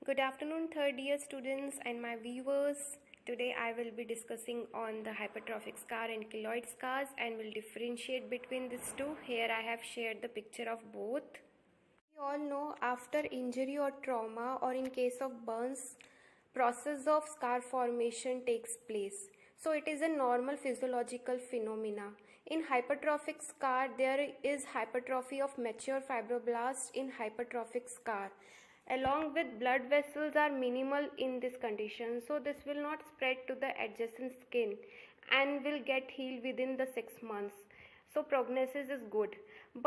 Good afternoon, third year students and my viewers. Today I will be discussing on the hypertrophic scar and keloid scars and will differentiate between these two. Here I have shared the picture of both. We all know after injury or trauma or in case of burns, process of scar formation takes place. So it is a normal physiological phenomena. In hypertrophic scar, there is hypertrophy of mature fibroblasts in hypertrophic scar. Along with blood vessels are minimal in this condition, so this will not spread to the adjacent skin and will get healed within the 6 months. So prognosis is good.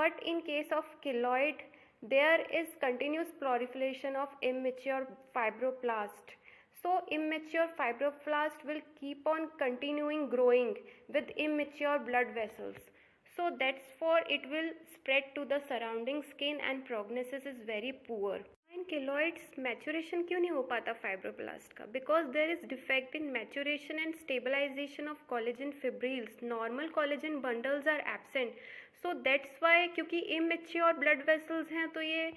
But in case of keloid, there is continuous proliferation of immature fibroblast. So immature fibroblast will keep on continuing growing with immature blood vessels. So that's for it will spread to the surrounding skin and prognosis is very poor. And keloids maturation क्यों नहीं हो पाता fibroblast का? Because there is defect in maturation and stabilization of collagen fibrils. Normal collagen bundles are absent, so that's why. क्योंकि immature blood vessels हैं तो ये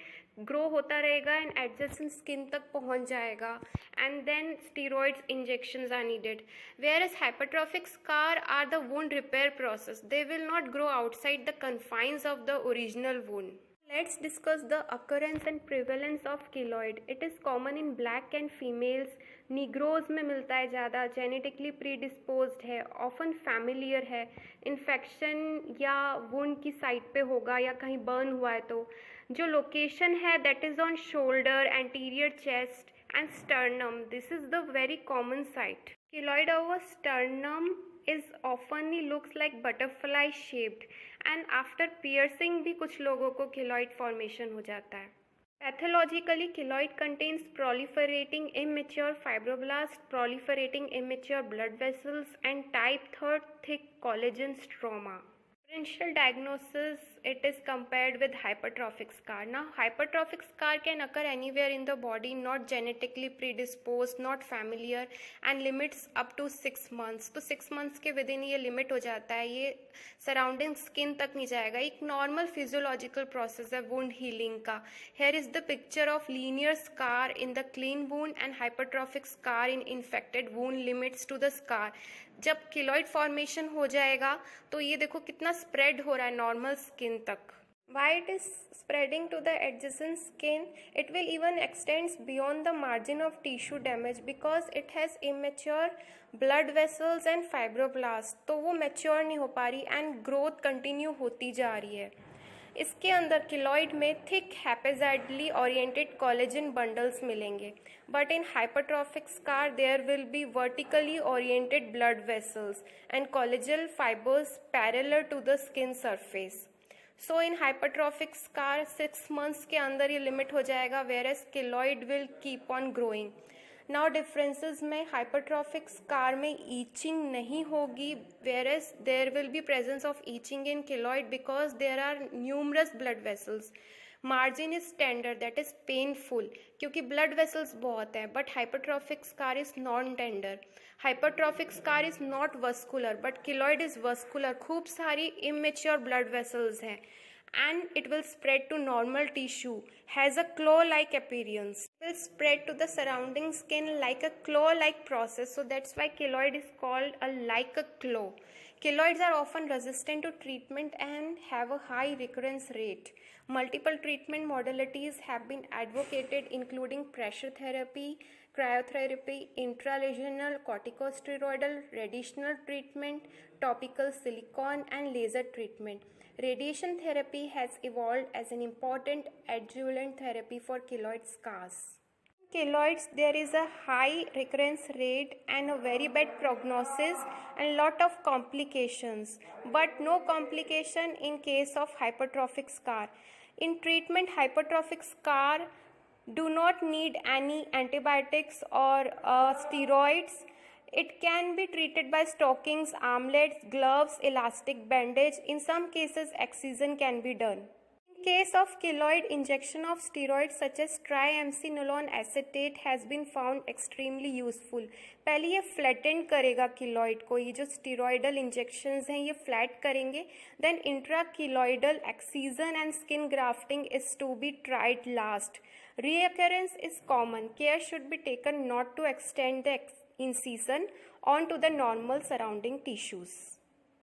grow होता रहेगा एंड एडजेसेंट स्किन तक पहुंच जाएगा and then steroids injections are needed. Whereas hypertrophic scar are the wound repair process. They will not grow outside the confines of the original wound. Let's discuss the occurrence and prevalence of keloid. It is common in black and females. Negroes में मिलता है ज़्यादा. Genetically predisposed है. Often familiar है. Infection या wound की side पे होगा या कहीं burn हुआ है तो. जो location है that is on shoulder, anterior chest and sternum. This is the very common site. Keloid over sternum is oftenly looks like butterfly shaped and after piercing भी कुछ लोगों को keloid formation हो जाता है. Pathologically, keloid contains proliferating immature fibroblasts, proliferating immature blood vessels and type 3 thick collagen stroma. Differential diagnosis, it is compared with hypertrophic scar. Now, hypertrophic scar can occur anywhere in the body, not genetically predisposed, not familiar and limits up to 6 months. तो 6 months के within ये limit हो जाता है, ये surrounding skin तक नहीं जाएगा. एक normal physiological process है wound healing का. Here is the picture of linear scar in the clean wound and hypertrophic scar in infected wound limits to the scar. जब keloid formation हो जाएगा तो ये देखो कितना spread हो रहा है normal skin तक. Why it is spreading to the adjacent skin? It will even extends beyond the margin of tissue damage because it has immature blood vessels and fibroblasts. तो वो mature नहीं हो पा रही and growth continue होती जा रही है. इसके अंदर keloid में thick haphazardly oriented collagen bundles मिलेंगे. But in hypertrophic scar there will be vertically oriented blood vessels and collagen fibers parallel to the skin surface. So in hypertrophic scar 6 months के अंदर ये limit हो जाएगा whereas keloid will keep on growing. Now differences में hypertrophic scar में itching नहीं होगी whereas there will be presence of itching in keloid because there are numerous blood vessels. Margin is tender, that is painful क्योंकि blood vessels बहुत हैं, but hypertrophic scar is non-tender. Hypertrophic scar is not vascular but keloid is vascular. खूब सारी immature blood vessels हैं and it will spread to normal tissue, has a claw-like appearance. It will spread to the surrounding skin like a claw-like process, so that's why keloid is called like a claw. Keloids are often resistant to treatment and have a high recurrence rate. Multiple treatment modalities have been advocated including pressure therapy, cryotherapy, intralesional corticosteroidal, radiational treatment, topical silicone and laser treatment. Radiation therapy has evolved as an important adjuvant therapy for keloid scars. In keloids, there is a high recurrence rate and a very bad prognosis and lot of complications, but no complication in case of hypertrophic scar. In treatment, hypertrophic scar do not need any antibiotics or steroids. It can be treated by stockings, armlets, gloves, elastic bandage. In some cases, excision can be done. In case of keloid, injection of steroids such as triamcinolone acetate has been found extremely useful. पहले ये flattened करेगा keloid को, ये जो steroidal injections हैं ये flat करेंगे. Then intrakeloidal excision and skin grafting is to be tried last. Reoccurrence is common. Care should be taken not to extend the incision onto the normal surrounding tissues.